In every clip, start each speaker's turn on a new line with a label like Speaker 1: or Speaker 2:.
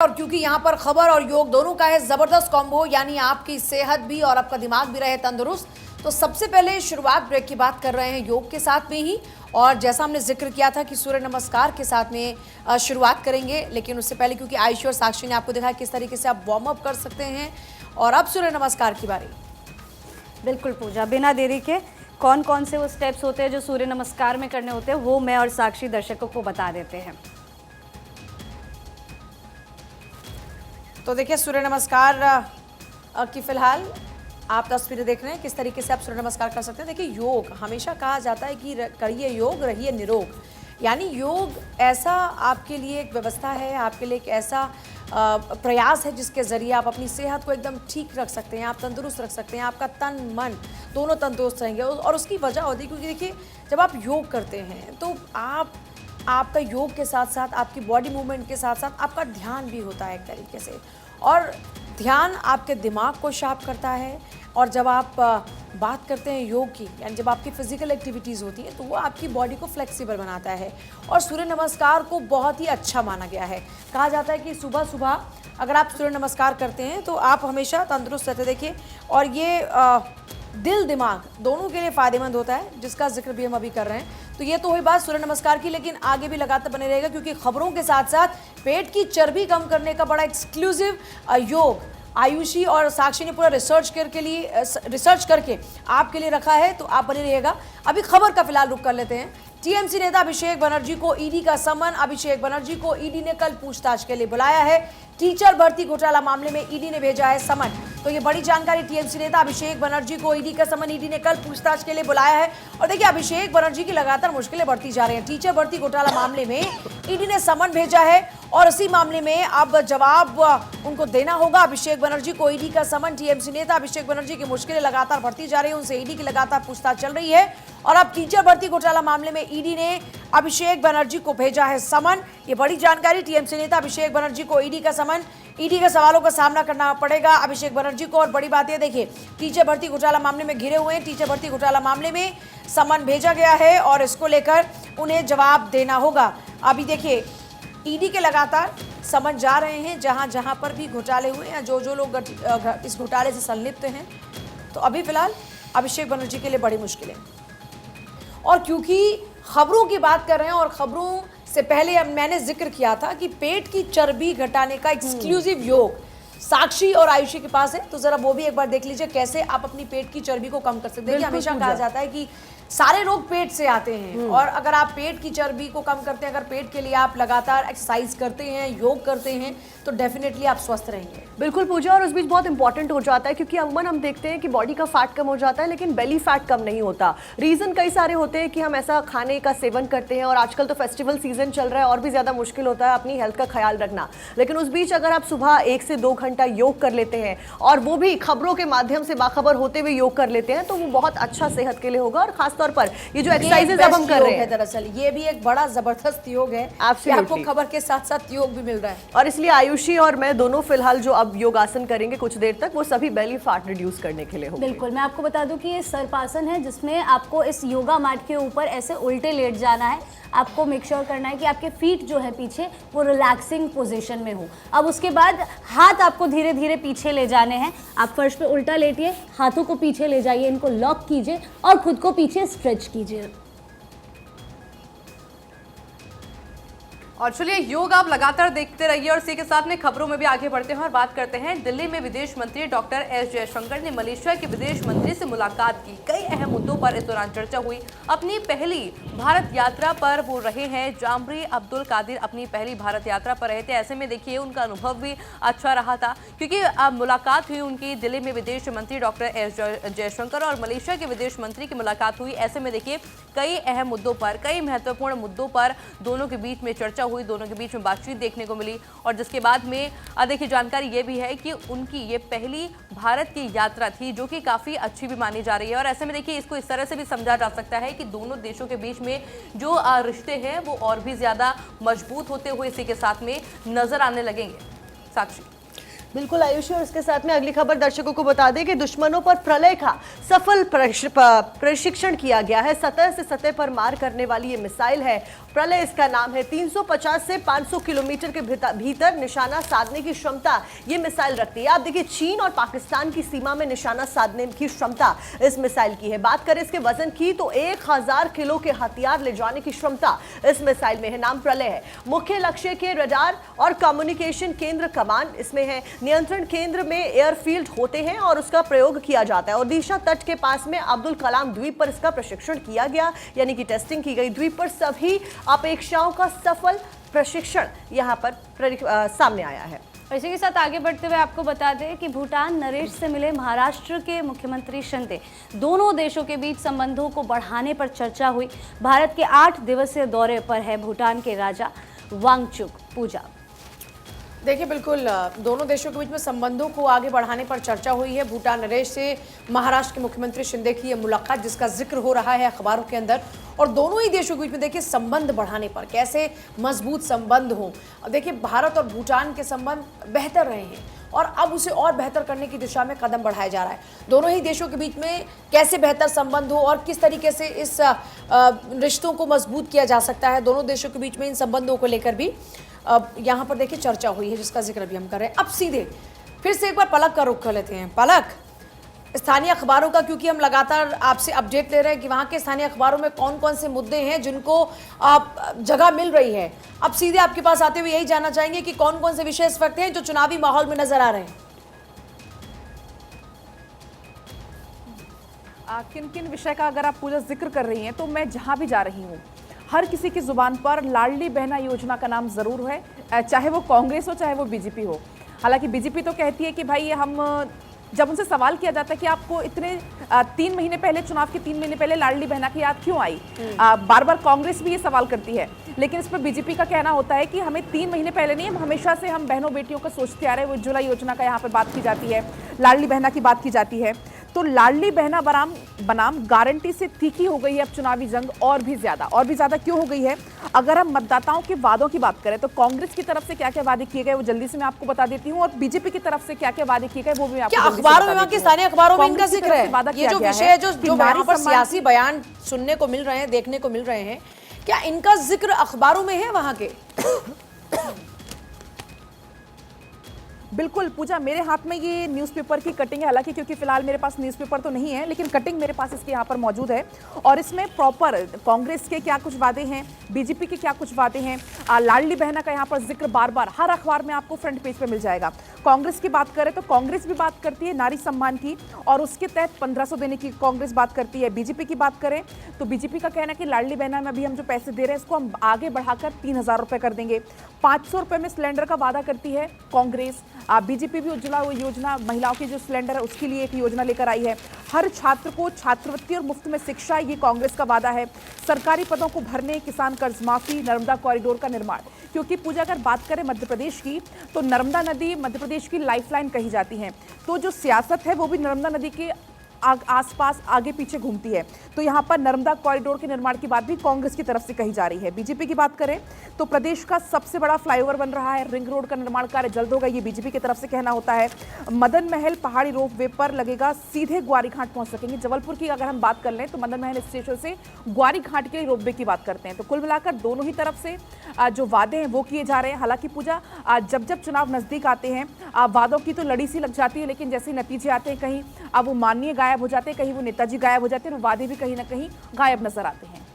Speaker 1: और क्योंकि यहाँ पर खबर और योग दोनों का है जबरदस्त कॉम्बो, यानी आपकी सेहत भी और आपका दिमाग भी रहे तंदुरुस्त। तो सबसे पहले शुरुआत ब्रेक की बात कर रहे हैं योग के साथ में ही, और जैसा हमने जिक्र किया था कि सूर्य नमस्कार के साथ में शुरुआत करेंगे, लेकिन उससे पहले क्योंकि आयुषी और साक्षी ने आपको दिखाया किस तरीके से आप वार्म अप कर सकते हैं, और अब सूर्य नमस्कार की बारी।
Speaker 2: बिल्कुल पूजा, बिना देरी के कौन कौन से वो स्टेप्स होते हैं जो सूर्य नमस्कार में करने होते हैं वो मैं और साक्षी दर्शकों को बता देते हैं।
Speaker 1: तो देखिए सूर्य नमस्कार की फिलहाल आप तस्वीरें देख रहे हैं किस तरीके से आप सूर्य नमस्कार कर सकते हैं। देखिए योग हमेशा कहा जाता है कि करिए योग रहिए निरोग, यानी योग ऐसा आपके लिए एक व्यवस्था है, आपके लिए एक ऐसा प्रयास है जिसके ज़रिए आप अपनी सेहत को एकदम ठीक रख सकते हैं, आप तंदुरुस्त रख सकते हैं, आपका तन मन दोनों तंदुरुस्त रहेंगे। और उसकी वजह होती है क्योंकि देखिए जब आप योग करते हैं तो आपका योग के साथ साथ आपकी बॉडी मूवमेंट के साथ साथ आपका ध्यान भी होता है एक तरीके से, और ध्यान आपके दिमाग को शार्प करता है। और जब आप बात करते हैं योग की, यानी जब आपकी फिजिकल एक्टिविटीज़ होती हैं तो वो आपकी बॉडी को फ्लेक्सिबल बनाता है। और सूर्य नमस्कार को बहुत ही अच्छा माना गया है। कहा जाता है कि सुबह सुबह अगर आप सूर्य नमस्कार करते हैं तो आप हमेशा तंदुरुस्त रहते। देखिए, और ये दिल दिमाग दोनों के लिए फ़ायदेमंद होता है, जिसका जिक्र भी हम अभी कर रहे हैं। तो ये तो हुई बात सूर्य नमस्कार की, लेकिन आगे भी लगातार बने रहेगा क्योंकि खबरों के साथ साथ पेट की चर्बी कम करने का बड़ा एक्सक्लूसिव योग आयुषी और साक्षी ने पूरा रिसर्च करके आपके लिए रखा है, तो आप बने रहिएगा। अभी खबर का फिलहाल रुख कर लेते हैं। टीएमसी नेता अभिषेक बनर्जी को ईडी का समन। अभिषेक बनर्जी को ईडी ने कल पूछताछ के लिए बुलाया है। टीचर भर्ती घोटाला मामले में ईडी ने भेजा है समन। तो ये बड़ी जानकारी, टीएमसी नेता अभिषेक बनर्जी को ईडी का समन ईडी ने कल पूछताछ के लिए बुलाया है। और देखिए अभिषेक बनर्जी की लगातार मुश्किलें बढ़ती जा रही हैं। टीचर भर्ती घोटाला मामले में ईडी ने समन भेजा है और इसी मामले में अब जवाब उनको देना होगा। अभिषेक बनर्जी को ईडी का समन। टीएमसी नेता अभिषेक बनर्जी की मुश्किलें लगातार बढ़ती जा रही है, उनसे ईडी की लगातार पूछताछ चल रही है। और अब टीचर भर्ती घोटाला मामले में ईडी ने अभिषेक बनर्जी को भेजा है समन। ये बड़ी जानकारी, टीएमसी नेता अभिषेक बनर्जी को ईडी का समन। ईडी के सवालों का सामना करना पड़ेगा अभिषेक बनर्जी को। और बड़ी बात यह देखिए, टीचर भर्ती घोटाला मामले में घिरे हुए हैं। टीचर भर्ती घोटाला मामले में समन भेजा गया है और इसको लेकर उन्हें जवाब देना होगा। अभी देखिए ईडी के लगातार समन जा रहे हैं जहां जहां पर भी घोटाले हुए हैं, जो लोग इस घोटाले से संलिप्त हैं। तो अभी फिलहाल अभिषेक बनर्जी के लिए बड़ी मुश्किलें। और क्योंकि खबरों की बात कर रहे हैं और खबरों से पहले मैंने जिक्र किया था कि पेट की चर्बी घटाने का एक्सक्लूसिव योग साक्षी और आयुषी के पास है, तो जरा वो भी एक बार देख लीजिए कैसे आप अपनी पेट की चर्बी को कम कर सकते हैं। हमेशा कहा जाता है कि सारे रोग पेट से आते हैं, और अगर आप पेट की चर्बी को कम करते हैं, अगर पेट के लिए आप लगातार एक्सरसाइज करते हैं, योग करते हैं, तो डेफिनेटली आप स्वस्थ रहेंगे।
Speaker 3: बिल्कुल पूजा, और उस बीच बहुत इंपॉर्टेंट हो जाता है क्योंकि अमूमन हम देखते हैं कि बॉडी का फैट कम हो जाता है लेकिन बेली फैट कम नहीं होता। रीजन कई सारे होते हैं कि हम ऐसा खाने का सेवन करते हैं, और आजकल तो फेस्टिवल सीजन चल रहा है और भी ज्यादा मुश्किल होता है अपनी हेल्थ का ख्याल रखना। लेकिन उस बीच अगर आप सुबह 1 से 2 घंटा योग कर लेते हैं, और वो भी खबरों के माध्यम से बाखबर होते हुए योग कर लेते हैं, तो वो बहुत अच्छा सेहत के लिए होगा। और खासतौर पर ये जो एक्सरसाइजेज अब हम कर रहे हैं,
Speaker 1: दरअसल ये भी एक बड़ा जबरदस्त योग है कि आपको खबर के साथ साथ योग भी मिल रहा है।
Speaker 3: और इसलिए आयुषी और मैं दोनों फिलहाल जो अब योगासन करेंगे कुछ देर तक, वो सभी बेली फैट रिड्यूस करने के लिए होंगे।
Speaker 2: बिल्कुल, मैं आपको बता दूं कि ये सर्पासन है जिसमें आपको इस योगा मैट के ऊपर ऐसे उल्टे लेट जाना है। आपको मेक श्योर करना है कि आपके फीट जो है पीछे वो रिलैक्सिंग पोजीशन में हो। अब उसके बाद हाथ आपको धीरे धीरे पीछे ले जाने हैं। आप फर्श पे उल्टा लेटिए, हाथों को पीछे ले जाइए, इनको लॉक कीजिए और खुद को पीछे स्ट्रेच कीजिए।
Speaker 4: और चलिए योग आप लगातार देखते रहिए, और इसी के साथ में खबरों में भी आगे बढ़ते हैं और बात करते हैं। दिल्ली में विदेश मंत्री डॉक्टर एस जयशंकर ने मलेशिया के विदेश मंत्री से मुलाकात की। कई अहम मुद्दों पर इस दौरान चर्चा हुई। अपनी पहली भारत यात्रा पर वो रहे हैं, जामरी अब्दुल कादिर अपनी पहली भारत यात्रा पर रहे थे। ऐसे में देखिए उनका अनुभव भी अच्छा रहा था क्योंकि मुलाकात हुई उनकी दिल्ली में विदेश मंत्री डॉक्टर एस जयशंकर और मलेशिया के विदेश मंत्री की मुलाकात हुई। ऐसे में देखिए कई अहम मुद्दों पर, कई महत्वपूर्ण मुद्दों पर दोनों के बीच में चर्चा हुई, दोनों के बीच में बातचीत देखने को मिली। और जिसके बाद में देखिए जानकारी ये भी है कि उनकी ये पहली भारत की यात्रा थी जो कि काफ़ी अच्छी भी मानी जा रही है। और ऐसे में देखिए इसको इस तरह से भी समझा जा सकता है कि दोनों देशों के बीच में जो रिश्ते हैं वो और भी ज़्यादा मजबूत होते हुए इसी के साथ में नजर आने लगेंगे। साक्षी।
Speaker 3: बिल्कुल आयुषी, और इसके साथ में अगली खबर दर्शकों को बता दें कि दुश्मनों पर प्रलय का सफल प्रशिक्षण किया गया है। सतह से सतह पर मार करने वाली ये मिसाइल है प्रलय, इसका नाम है। 350 से 500 किलोमीटर के भीतर निशाना साधने की क्षमता ये मिसाइल रखती है। आप देखिए, चीन और पाकिस्तान की सीमा में निशाना साधने की क्षमता इस मिसाइल की है। बात करें इसके वजन की तो 1000 किलो के हथियार ले जाने की क्षमता इस मिसाइल में है। नाम प्रलय है। मुख्य लक्ष्य के रडार और कम्युनिकेशन केंद्र कमान इसमें है। नियंत्रण केंद्र में एयरफील्ड होते हैं और उसका प्रयोग किया जाता है। ओडिशा तट के पास में अब्दुल कलाम द्वीप पर इसका प्रशिक्षण किया गया, यानी कि टेस्टिंग की गई। द्वीप पर सभी अपेक्षाओं का सफल प्रशिक्षण यहां पर सामने आया है।
Speaker 2: और इसी के साथ आगे बढ़ते हुए आपको बता दें कि भूटान नरेश से मिले महाराष्ट्र के मुख्यमंत्री शिंदे। दोनों देशों के बीच संबंधों को बढ़ाने पर चर्चा हुई। भारत के 8 दिवसीय दौरे पर है भूटान के राजा वांगचुक। पूजा,
Speaker 1: देखिए बिल्कुल दोनों देशों के बीच में संबंधों को आगे बढ़ाने पर चर्चा हुई है। भूटान नरेश से महाराष्ट्र के मुख्यमंत्री शिंदे की ये मुलाकात, जिसका जिक्र हो रहा है अखबारों के अंदर, और दोनों ही देशों के बीच में देखिए संबंध बढ़ाने पर कैसे मजबूत संबंध हों। देखिए भारत और भूटान के संबंध बेहतर रहे हैं और अब उसे और बेहतर करने की दिशा में कदम बढ़ाया जा रहा है। दोनों ही देशों के बीच में कैसे बेहतर संबंध हो और किस तरीके से इस रिश्तों को मजबूत किया जा सकता है, दोनों देशों के बीच में इन संबंधों को लेकर भी यहाँ पर देखिए चर्चा हुई है, जिसका जिक्र अभी हम कर रहे हैं। अब सीधे फिर से एक बार पलक का रुख कर लेते हैं। पलक, स्थानीय अखबारों का, क्योंकि हम लगातार आपसे अपडेट ले रहे हैं कि वहाँ के स्थानीय अखबारों में कौन कौन से मुद्दे हैं जिनको जगह मिल रही है। अब सीधे आपके पास आते हुए यही जानना चाहेंगे कि कौन कौन से विषय इस वक्त हैं जो चुनावी माहौल में नजर आ रहे हैं।
Speaker 5: किन किन विषय का अगर आप पूरा जिक्र कर रही हैं तो मैं जहां भी जा रही हूं हर किसी की जुबान पर लाडली बहना योजना का नाम जरूर है, चाहे वो कांग्रेस हो चाहे वो बीजेपी हो। हालांकि बीजेपी तो कहती है कि भाई हम, जब उनसे सवाल किया जाता है कि आपको इतने 3 महीने पहले, चुनाव के 3 महीने पहले लाडली बहना की याद क्यों आई, बार बार कांग्रेस भी ये सवाल करती है। लेकिन इस पर बीजेपी का कहना होता है कि हमें 3 महीने पहले नहीं, हम हमेशा से हम बहनों बेटियों को सोचते आ रहे हैं। वो उज्ज्वला योजना का यहाँ पर बात की जाती है, लाडली बहना की बात की जाती है। तो लाडली बहना बनाम गारंटी से तीखी हो गई है अब चुनावी जंग, और भी ज्यादा क्यों हो गई है? अगर हम मतदाताओं के वादों की बात करें तो कांग्रेस की तरफ से क्या क्या वादे किए गए वो जल्दी से मैं आपको बता देती हूँ, और बीजेपी की तरफ से क्या क्या वादे किए गए वो भी आपको
Speaker 1: अखबारों में, स्थानीय अखबारों में इनका जिक्र है। ये जो विषय है, जो वहाँ पर सियासी बयान सुनने को मिल रहे हैं, देखने को मिल रहे हैं, क्या इनका जिक्र अखबारों में है वहां के?
Speaker 5: बिल्कुल पूजा, मेरे हाथ में ये न्यूज़पेपर की कटिंग है, हालांकि क्योंकि फिलहाल मेरे पास न्यूज़पेपर तो नहीं है, लेकिन कटिंग मेरे पास इसके यहाँ पर मौजूद है। और इसमें प्रॉपर कांग्रेस के क्या कुछ वादे हैं, बीजेपी के क्या कुछ वादे हैं, लाडली बहना का यहाँ पर जिक्र बार बार हर अखबार में आपको फ्रंट पेज पे मिल जाएगा। कांग्रेस की बात करें तो कांग्रेस भी बात करती है नारी सम्मान की, और उसके तहत 1500 देने की कांग्रेस बात करती है। बीजेपी की बात करें तो बीजेपी का कहना है कि लाडली बहना में अभी हम जो पैसे दे रहे हैं इसको हम आगे बढ़ाकर 3000 रुपये कर देंगे। 500 रुपये में सिलेंडर का वादा करती है कांग्रेस। बीजेपी भी उज्ज्वला योजना, महिलाओं की जो सिलेंडर है उसके लिए एक योजना लेकर आई है। हर छात्र को छात्रवृत्ति और मुफ्त में शिक्षा, ये कांग्रेस का वादा है। सरकारी पदों को भरने, किसान कर्ज माफी, नर्मदा कॉरिडोर का निर्माण। क्योंकि पूजा अगर बात करें मध्य प्रदेश की तो नर्मदा नदी मध्य प्रदेश की लाइफलाइन कही जाती है, तो जो सियासत है वो भी नर्मदा नदी के आसपास आगे पीछे घूमती है। तो यहाँ पर नर्मदा कॉरिडोर के निर्माण की बात भी कांग्रेस की तरफ से कही जा रही है। बीजेपी की बात करें तो प्रदेश का सबसे बड़ा फ्लाईओवर बन रहा है, रिंग रोड का निर्माण कार्य जल्द होगा, ये बीजेपी की तरफ से कहना होता है। मदन महल पहाड़ी रोपवे पर लगेगा, सीधे ग्वारी घाट पहुंच सकेंगे। जबलपुर की अगर हम बात कर लें तो मदन महल स्टेशन से ग्वारी घाट के लिए रोपवे की बात करते हैं। तो कुल मिलाकर दोनों ही तरफ से जो वादे हैं वो किए जा रहे हैं। हालांकि पूजा, जब जब चुनाव नजदीक आते हैं वादों की तो लड़ी सी लग जाती है, लेकिन जैसे नतीजे आते हैं कहीं अब वो माननीय गायब हो जाते हैं, कहीं वो नेताजी गायब हो जाते हैं, और वादे भी कहीं ना कहीं गायब नजर आते हैं।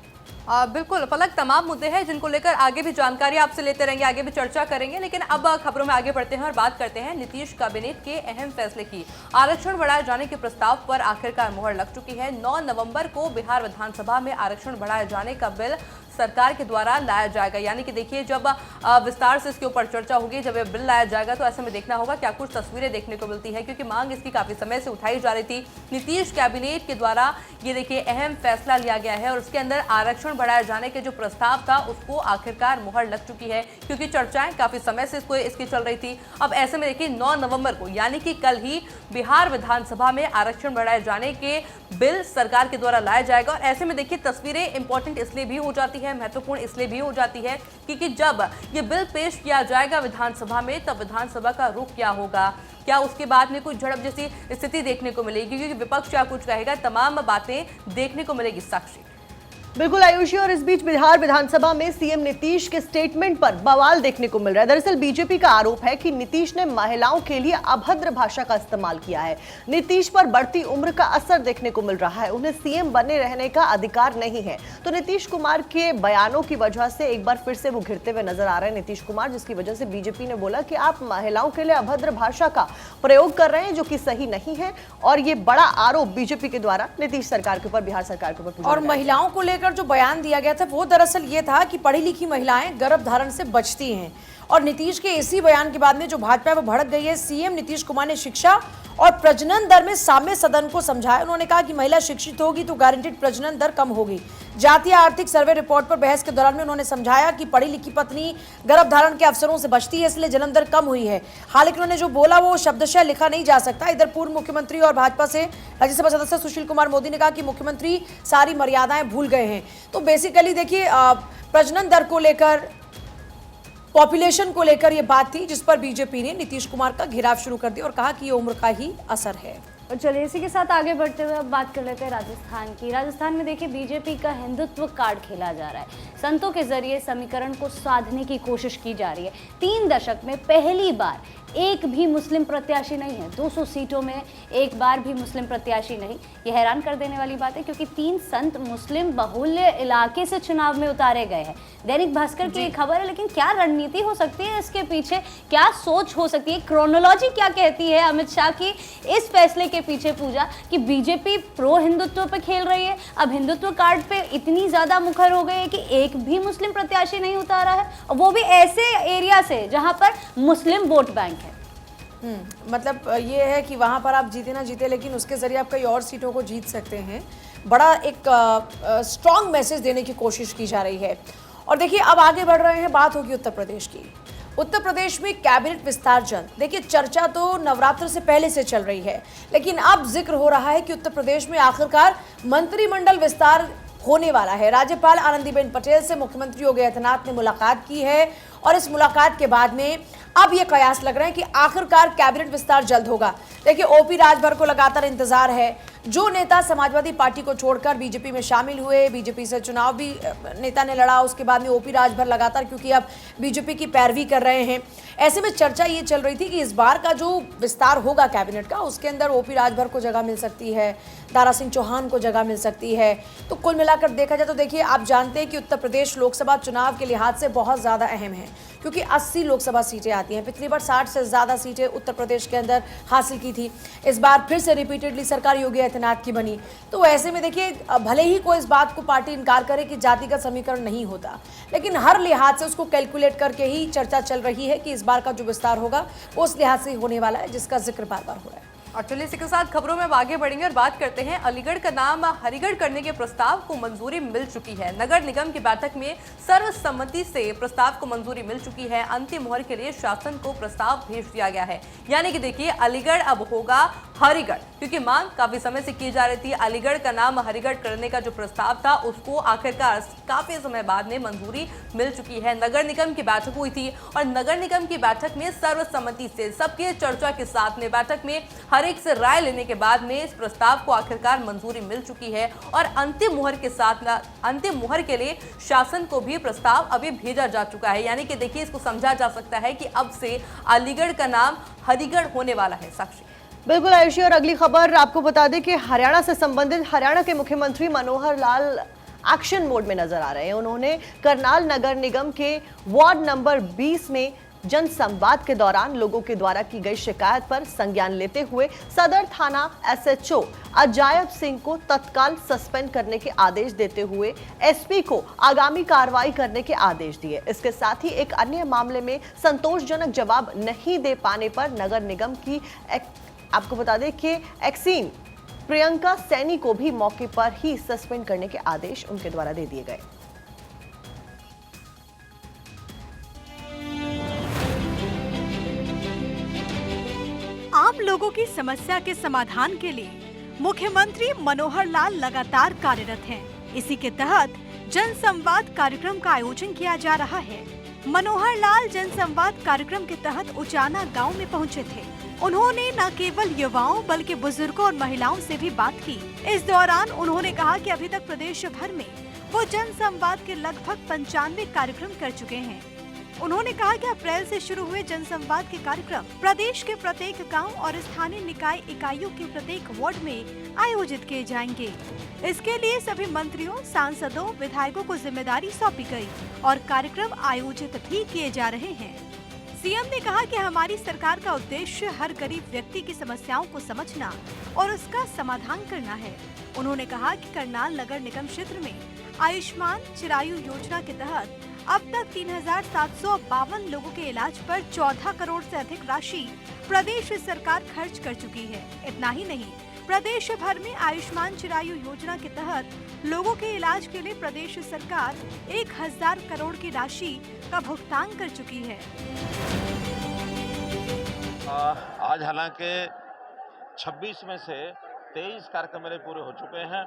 Speaker 4: बिल्कुल पलक, तमाम मुद्दे हैं जिनको लेकर आगे भी जानकारी आपसे लेते रहेंगे, आगे भी चर्चा करेंगे। लेकिन अब खबरों में आगे बढ़ते हैं और बात करते हैं नीतीश कैबिनेट के अहम फैसले की। आरक्षण बढ़ाए जाने के प्रस्ताव पर आखिरकार मुहर लग चुकी है। 9 नवंबर को बिहार विधानसभा में आरक्षण बढ़ाए जाने का बिल सरकार के द्वारा लाया जाएगा। यानी कि देखिए, जब विस्तार से इसके ऊपर चर्चा होगी, जब ये बिल लाया जाएगा तो ऐसे में देखना होगा क्या कुछ तस्वीरें देखने को मिलती है, क्योंकि मांग इसकी काफी समय से उठाई जा रही थी। नीतीश कैबिनेट के द्वारा ये देखिए अहम फैसला लिया गया है और उसके अंदर आरक्षण बढ़ाए जाने के जो प्रस्ताव था उसको आखिरकार मुहर लग चुकी है, क्योंकि चर्चाएं काफी समय से इसकी चल रही थी। अब ऐसे में देखिए 9 नवंबर को यानी कि कल ही बिहार विधानसभा में आरक्षण बढ़ाए जाने के बिल सरकार के द्वारा लाया जाएगा। और ऐसे में देखिए तस्वीरें इंपॉर्टेंट इसलिए भी हो जाती है, महत्वपूर्ण इसलिए भी हो जाती है क्योंकि जब ये बिल पेश किया जाएगा विधानसभा में, तब विधानसभा का रुख क्या होगा, क्या उसके बाद में कुछ झड़प जैसी स्थिति देखने को मिलेगी, क्योंकि विपक्ष क्या कुछ कहेगा, तमाम बातें देखने को मिलेगी। साक्षी।
Speaker 3: बिल्कुल आयुषी, और इस बीच बिहार विधानसभा में सीएम नीतीश के स्टेटमेंट पर बवाल देखने को मिल रहा है। दरअसल बीजेपी का आरोप है कि नीतीश ने महिलाओं के लिए अभद्र भाषा का इस्तेमाल किया है। नीतीश पर बढ़ती उम्र का असर देखने को मिल रहा है, उन्हें सीएम बने रहने का अधिकार नहीं है। तो नीतीश कुमार के बयानों की वजह से एक बार फिर से वो घिरते हुए नजर आ रहे हैं नीतीश कुमार, जिसकी वजह से बीजेपी ने बोला कि आप महिलाओं के लिए अभद्र भाषा का प्रयोग कर रहे हैं, जो कि सही नहीं है। और ये बड़ा आरोप बीजेपी के द्वारा नीतीश सरकार के ऊपर, बिहार सरकार के ऊपर।
Speaker 1: और महिलाओं को लेकर जो बयान दिया गया था वो दरअसल ये था कि पढ़ी लिखी महिलाएं गर्भधारण से बचती हैं। और नीतीश के इसी बयान के बाद में जो भाजपा है वो भड़क गई है। सीएम नीतीश कुमार ने शिक्षा और प्रजनन दर में साम्य सदन को समझाया। उन्होंने कहा कि महिला शिक्षित होगी तो गारंटीड प्रजनन दर कम होगी। जातीय आर्थिक सर्वे रिपोर्ट पर बहस के दौरान में उन्होंने समझाया कि पढ़ी लिखी पत्नी गर्भधारण के अवसरों से बचती है, इसलिए जन्म दर कम हुई है। हालांकि उन्होंने जो बोला वो शब्दशः लिखा नहीं जा सकता। इधर पूर्व मुख्यमंत्री और भाजपा से राज्यसभा सदस्य सुशील कुमार मोदी ने कहा कि मुख्यमंत्री सारी मर्यादाएं भूल गए हैं। तो बेसिकली देखिए, प्रजनन दर को लेकर, पॉपुलेशन को लेकर ये बात थी, जिस पर बीजेपी ने नीतीश कुमार का घेराव शुरू कर दिया और कहा कि ये उम्र का ही असर है।
Speaker 2: और चलिए इसी के साथ आगे बढ़ते हुए अब बात कर लेते हैं राजस्थान की। राजस्थान में देखिए बीजेपी का हिंदुत्व कार्ड खेला जा रहा है। संतों के जरिए समीकरण को साधने की कोशिश की जा रही है। 3 दशक में पहली बार एक भी मुस्लिम प्रत्याशी नहीं है। 200 सीटों में एक बार भी मुस्लिम प्रत्याशी नहीं। ये हैरान कर देने वाली बात है, क्योंकि 3 संत मुस्लिम बहुल्य इलाके से चुनाव में उतारे गए हैं। दैनिक भास्कर की एक खबर है, लेकिन क्या रणनीति हो सकती है इसके पीछे, क्या सोच हो सकती है, क्रोनोलॉजी क्या कहती है अमित शाह की इस फैसले के पीछे पूजा कि बीजेपी प्रो हिंदुत्व पे खेल रही है। अब हिंदुत्व कार्ड पे इतनी ज्यादा मुखर हो गई है कि एक भी मुस्लिम प्रत्याशी नहीं उतारा है, और वो भी ऐसे एरिया से जहां पर मुस्लिम वोट बैंक है।
Speaker 1: मतलब ये है कि वहाँ पर आप जीते ना जीते, लेकिन उसके जरिए आप कई और सीटों को जीत सकते हैं। बड़ा एक स्ट्रॉन्ग मैसेज देने की कोशिश की जा रही है। और देखिए अब आगे बढ़ रहे हैं, बात होगी उत्तर प्रदेश की। उत्तर प्रदेश में कैबिनेट विस्तार जल्द। देखिए चर्चा तो नवरात्र से पहले से चल रही है, लेकिन अब जिक्र हो रहा है कि उत्तर प्रदेश में आखिरकार मंत्रिमंडल विस्तार होने वाला है। राज्यपाल आनंदीबेन पटेल से मुख्यमंत्री योगी आदित्यनाथ ने मुलाकात की है, और इस मुलाकात के बाद में अब ये कयास लग रहे हैं कि आखिरकार कैबिनेट विस्तार जल्द होगा। देखिए ओपी राजभर को लगातार इंतजार है। जो नेता समाजवादी पार्टी को छोड़कर बीजेपी में शामिल हुए, बीजेपी से चुनाव भी नेता ने लड़ा, उसके बाद में ओपी राजभर लगातार, क्योंकि अब बीजेपी की पैरवी कर रहे हैं। ऐसे में चर्चा ये चल रही थी कि इस बार का जो विस्तार होगा कैबिनेट का, उसके अंदर ओपी राजभर को जगह मिल सकती है, दारा सिंह चौहान को जगह मिल सकती है। तो कुल मिलाकर देखा जाए तो देखिए आप जानते हैं कि उत्तर प्रदेश लोकसभा चुनाव के लिहाज से बहुत ज़्यादा अहम है, क्योंकि 80 लोकसभा सीटें आती हैं। पिछली बार 60 से ज़्यादा सीटें उत्तर प्रदेश के अंदर हासिल की थी। इस बार फिर से रिपीटेडली सरकार योगी आदित्यनाथ की बनी। तो ऐसे में देखिए भले ही कोई इस बात को पार्टी इनकार करे कि जातिगत समीकरण नहीं होता, लेकिन हर लिहाज से उसको कैलकुलेट करके ही चर्चा चल रही है कि इस बार का जो विस्तार होगा वो उस लिहाज से होने वाला है, जिसका जिक्र बार बार हो रहा है।
Speaker 4: और चलिए इसी के साथ खबरों में आगे बढ़ेंगे और बात करते हैं अलीगढ़ का नाम हरिगढ़ करने के प्रस्ताव को मंजूरी मिल चुकी है। नगर निगम की बैठक में सर्वसम्मति से प्रस्ताव को मंजूरी मिल चुकी है। अंतिम मोहर के लिए शासन को प्रस्ताव भेज दिया गया है। यानी कि देखिए अलीगढ़ अब होगा हरिगढ़, क्योंकि मांग काफी समय से की जा रही थी। अलीगढ़ का नाम हरिगढ़ करने का जो प्रस्ताव था उसको आखिरकार काफी समय बाद में मंजूरी मिल चुकी है। नगर निगम की बैठक हुई थी और नगर निगम की बैठक में सर्वसम्मति से सबके चर्चा के साथ में बैठक में हर एक से राय लेने के बाद में इस प्रस्ताव को आखिरकार मंजूरी मिल चुकी है। और अंतिम मुहर के साथ अंतिम मुहर के लिए शासन को भी प्रस्ताव अभी भेजा जा चुका है। यानी कि देखिए इसको समझा जा सकता है कि अब से अलीगढ़ का नाम हरिगढ़ होने वाला है। साक्षी।
Speaker 3: बिल्कुल आयुषी, और अगली खबर आपको बता दें कि हरियाणा से संबंधित हरियाणा के मुख्यमंत्री मनोहर लाल एक्शन मोड में नजर आ रहे हैं। उन्होंने करनाल नगर निगम के वार्ड नंबर 20 में जन संवाद के दौरान लोगों के द्वारा की गई शिकायत पर संज्ञान लेते हुए सदर थाना SHO अजायब सिंह को तत्काल सस्पेंड करने के आदेश देते हुए SP को आगामी कार्रवाई करने के आदेश दिए। इसके साथ ही एक अन्य मामले में संतोषजनक जवाब नहीं दे पाने पर नगर निगम की आपको बता दें कि एक्सीन प्रियंका सैनी को भी मौके पर ही सस्पेंड करने के आदेश उनके द्वारा दे दिए गए।
Speaker 6: आम लोगों की समस्या के समाधान के लिए मुख्यमंत्री मनोहर लाल लगातार कार्यरत हैं। इसी के तहत जन संवाद कार्यक्रम का आयोजन किया जा रहा है। मनोहर लाल जन संवाद कार्यक्रम के तहत उचाना गांव में पहुंचे थे। उन्होंने न केवल युवाओं बल्कि बुजुर्गों और महिलाओं से भी बात की। इस दौरान उन्होंने कहा कि अभी तक प्रदेश भर में वो जन संवाद के लगभग 95 कार्यक्रम कर चुके हैं। उन्होंने कहा कि अप्रैल से शुरू हुए जन संवाद के कार्यक्रम प्रदेश के प्रत्येक गांव और स्थानीय निकाय इकाइयों के प्रत्येक वार्ड में आयोजित किए जाएंगे। इसके लिए सभी मंत्रियों, सांसदों, विधायकों को जिम्मेदारी सौंपी गई और कार्यक्रम आयोजित भी किए जा रहे हैं। सीएम ने कहा कि हमारी सरकार का उद्देश्य हर गरीब व्यक्ति की समस्याओं को समझना और उसका समाधान करना है। उन्होंने कहा कि करनाल नगर निगम क्षेत्र में आयुष्मान चिरायु योजना के तहत अब तक 3,752 लोगों के इलाज पर 14 करोड़ से अधिक राशि प्रदेश सरकार खर्च कर चुकी है। इतना ही नहीं, प्रदेश भर में आयुष्मान चिरायु योजना के तहत लोगों के इलाज के लिए प्रदेश सरकार 1,000 करोड़ की राशि का भुगतान कर चुकी है।
Speaker 7: आज हालांकि 26 में से 23 कार्यक्रम मेरे पूरे हो चुके हैं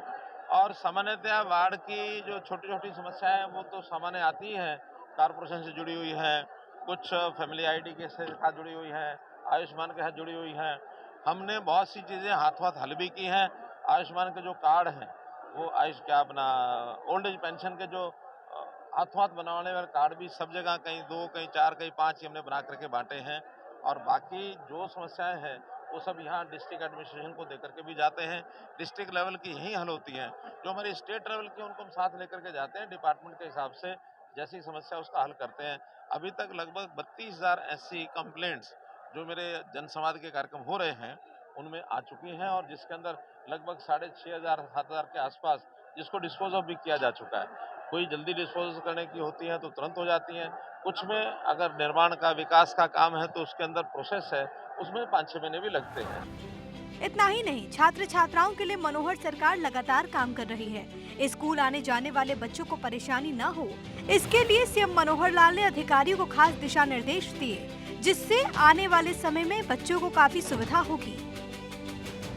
Speaker 7: और सामान्यतया वार्ड की जो छोटी छोटी समस्याएं वो तो सामान्य आती हैं, कारपोरेशन से जुड़ी हुई है, कुछ फैमिली आईडी के साथ जुड़ी हुई है, आयुष्मान के साथ जुड़ी हुई है। हमने बहुत सी चीज़ें हाथों हाथ हल भी की हैं। आयुष्मान के जो कार्ड हैं वो अपना ओल्ड एज पेंशन के जो हाथों हाथ बनाने वाले कार्ड भी सब जगह कहीं 2, कहीं 4, कहीं 5 ही हमने बना करके बांटे हैं। और बाकी जो समस्याएं हैं वो सब यहाँ डिस्ट्रिक्ट एडमिनिस्ट्रेशन को देकर के भी जाते हैं। डिस्ट्रिक्ट लेवल की यही हल होती हैं। जो हमारी स्टेट लेवल की उनको हम साथ लेकर के जाते हैं, डिपार्टमेंट के हिसाब से जैसी समस्या उसका हल करते हैं। अभी तक लगभग 32,000 ऐसी कंप्लेंट्स जो मेरे जनसंवाद के कार्यक्रम हो रहे हैं उनमें आ चुकी हैं और जिसके अंदर लगभग 6,500-7,000 के आसपास जिसको डिस्पोज ऑफ भी किया जा चुका है। कोई जल्दी डिस्पोज करने की होती है तो तुरंत हो जाती हैं, कुछ में अगर निर्माण का विकास का काम है तो उसके अंदर प्रोसेस है, उसमें 5-6 महीने भी लगते हैं।
Speaker 6: इतना ही नहीं, छात्र छात्राओं के लिए मनोहर सरकार लगातार काम कर रही है। स्कूल आने जाने वाले बच्चों को परेशानी न हो, इसके लिए सीएम मनोहर लाल ने अधिकारियों को खास दिशा निर्देश दिए, जिससे आने वाले समय में बच्चों को काफी सुविधा होगी।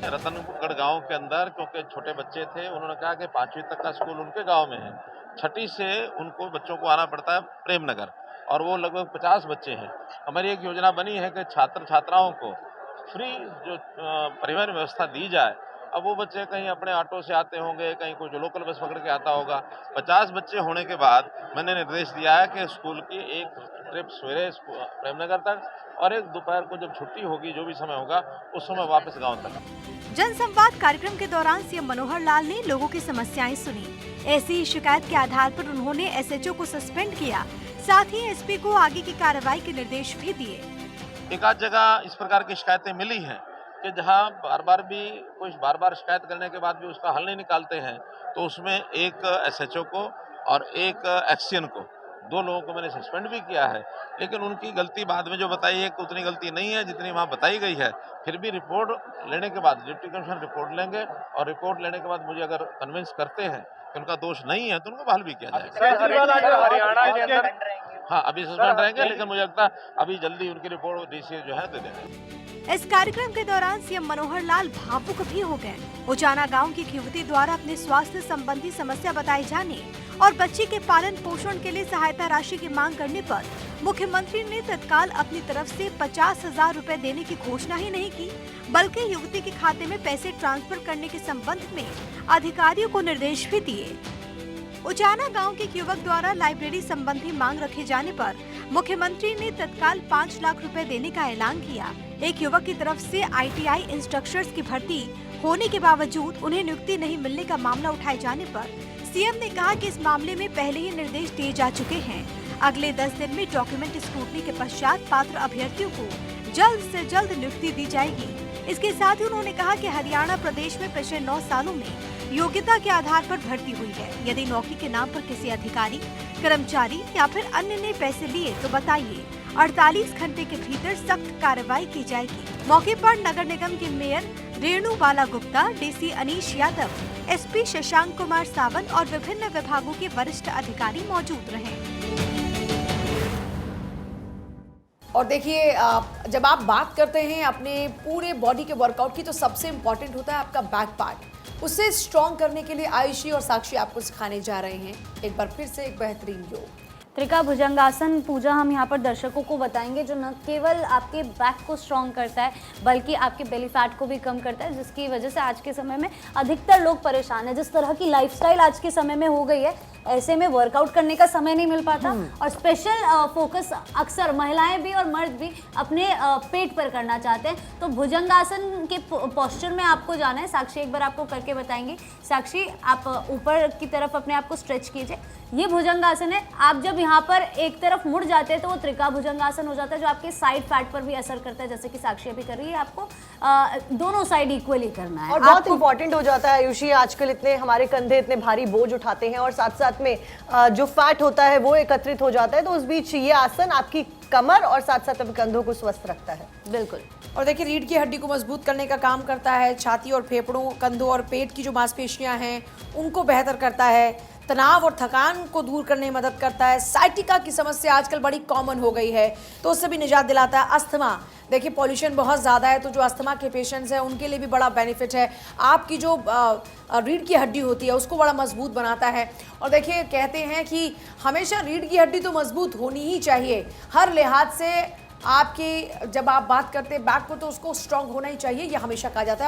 Speaker 7: रतनगढ़ गांव के अंदर क्योंकि छोटे बच्चे थे, उन्होंने कहा कि 5वीं तक का स्कूल उनके गांव में है, 6ठी से उनको बच्चों को आना पड़ता है प्रेमनगर और वो लगभग 50 बच्चे हैं। हमारी एक योजना बनी है कि छात्र छात्राओं को फ्री जो परिवहन व्यवस्था दी जाए। अब वो बच्चे कहीं अपने ऑटो से आते होंगे, कहीं कोई जो लोकल बस पकड़ के आता होगा। 50 बच्चे होने के बाद मैंने निर्देश दिया है कि स्कूल की एक ट्रिप सवेरे प्रेमनगर तक और एक दोपहर को जब छुट्टी होगी, जो भी समय होगा उस समय वापस गाँव तक।
Speaker 6: जन संवाद कार्यक्रम के दौरान सीएम मनोहर लाल ने लोगों की समस्याएं सुनी। ऐसी शिकायत के आधार पर उन्होंने एसएचओ को सस्पेंड किया, साथ ही एसपी को आगे की कार्रवाई के निर्देश भी दिए।
Speaker 7: एक आध जगह इस प्रकार की शिकायतें मिली हैं कि जहां बार बार शिकायत करने के बाद भी उसका हल नहीं निकालते हैं, तो उसमें एक एसएचओ को और एक एक्ससीएन को, 2 लोगों को मैंने सस्पेंड भी किया है। लेकिन उनकी गलती बाद में जो बताई है कि उतनी गलती नहीं है जितनी वहाँ बताई गई है। फिर भी रिपोर्ट लेने के बाद डिप्टी कमिश्नर रिपोर्ट लेंगे और रिपोर्ट लेने के बाद मुझे अगर कन्विंस करते हैं कि उनका दोष नहीं है तो उनको बहाल भी किया जाएगा। हाँ, अभी सस्पेंड रहेंगे, लेकिन मुझे लगता है अभी जल्दी उनकी रिपोर्ट डीसी जो है दे देंगे।
Speaker 6: इस कार्यक्रम के दौरान सीएम मनोहर लाल भावुक भी हो गए। उचाना गांव की युवती द्वारा अपने स्वास्थ्य संबंधी समस्या बताए जाने और बच्ची के पालन पोषण के लिए सहायता राशि की मांग करने पर मुख्यमंत्री ने तत्काल अपनी तरफ से 50,000 रुपए देने की घोषणा ही नहीं की, बल्कि युवती के खाते में पैसे ट्रांसफर करने के संबंध में अधिकारियों को निर्देश भी दिए। उचाना गांव के युवक द्वारा लाइब्रेरी संबंधी मांग रखे जाने पर मुख्यमंत्री ने तत्काल 5 लाख रुपए देने का ऐलान किया। एक युवक की तरफ से आईटीआई इंस्ट्रक्टर्स की भर्ती होने के बावजूद उन्हें नियुक्ति नहीं मिलने का मामला उठाए जाने पर सीएम ने कहा कि इस मामले में पहले ही निर्देश दिए जा चुके हैं। अगले 10 दिन में डॉक्यूमेंट स्क्रूटनी के पश्चात पात्र अभ्यर्थियों को जल्द से जल्द नियुक्ति दी जाएगी। इसके साथ ही उन्होंने कहा कि हरियाणा प्रदेश में पिछले 9 सालों में योग्यता के आधार पर भर्ती हुई है। यदि नौकरी के नाम पर किसी अधिकारी, कर्मचारी या फिर अन्य ने पैसे लिए तो बताइए, 48 घंटे के भीतर सख्त कार्रवाई की जाएगी। मौके पर नगर निगम के मेयर रेणु बाला गुप्ता, डीसी अनीश यादव, एसपी शशांक कुमार सावंत और विभिन्न विभागों के वरिष्ठ अधिकारी मौजूद रहे।
Speaker 1: और देखिए, जब आप बात करते हैं अपने पूरे बॉडी के वर्कआउट की तो सबसे इम्पोर्टेंट होता है आपका बैक पार्ट। उसे स्ट्रॉन्ग करने के लिए आयुषी और साक्षी आपको सिखाने जा रहे हैं एक बार फिर से एक बेहतरीन योग।
Speaker 2: त्रिका भुजंगासन पूजा हम यहाँ पर दर्शकों को बताएंगे, जो न केवल आपके बैक को स्ट्रॉन्ग करता है बल्कि आपके बेली फैट को भी कम करता है, जिसकी वजह से आज के समय में अधिकतर लोग परेशान हैं। जिस तरह की लाइफस्टाइल आज के समय में हो गई है, ऐसे में वर्कआउट करने का समय नहीं मिल पाता और स्पेशल फोकस अक्सर महिलाएं भी और मर्द भी अपने पेट पर करना चाहते हैं। तो भुजंगासन के पोस्चर में आपको जाना है। साक्षी एक बार आपको करके बताएंगी। साक्षी, आप ऊपर की तरफ अपने आप को स्ट्रेच कीजिए। ये भुजंगासन है। आप जब यहाँ पर एक तरफ मुड़ जाते हैं तो वो त्रिका भुजंगासन हो जाता है, जो आपके साइड फैट पर भी असर करता है, जैसे कि साक्षी अभी कर रही है। आपको दोनों साइड इक्वली करना है
Speaker 3: और बहुत इंपॉर्टेंट हो जाता है आयुषी, आजकल इतने हमारे कंधे इतने भारी बोझ उठाते हैं और साथ साथ में जो फैट होता है वो एकत्रित हो जाता है, तो उस बीच ये आसन आपकी कमर और साथ साथ अपने कंधों को स्वस्थ रखता है।
Speaker 2: बिल्कुल।
Speaker 1: और देखिए रीढ़ की हड्डी को मजबूत करने का काम करता है, छाती और फेफड़ों, कंधों और पेट की जो मांसपेशियां हैं उनको बेहतर करता है, तनाव और थकान को दूर करने में मदद करता है। साइटिका की समस्या आजकल बड़ी कॉमन हो गई है तो उससे भी निजात दिलाता है। अस्थमा, देखिए पॉल्यूशन बहुत ज़्यादा है तो जो अस्थमा के पेशेंट्स हैं उनके लिए भी बड़ा बेनिफिट है। आपकी जो रीढ़ की हड्डी होती है उसको बड़ा मजबूत बनाता है। और देखिए कहते हैं कि हमेशा रीढ़ की हड्डी तो मजबूत होनी ही चाहिए हर लिहाज से। आपकी जब आप बात करते हैं बैक को तो उसको स्ट्रांग होना ही चाहिए, यह हमेशा कहा जाता है।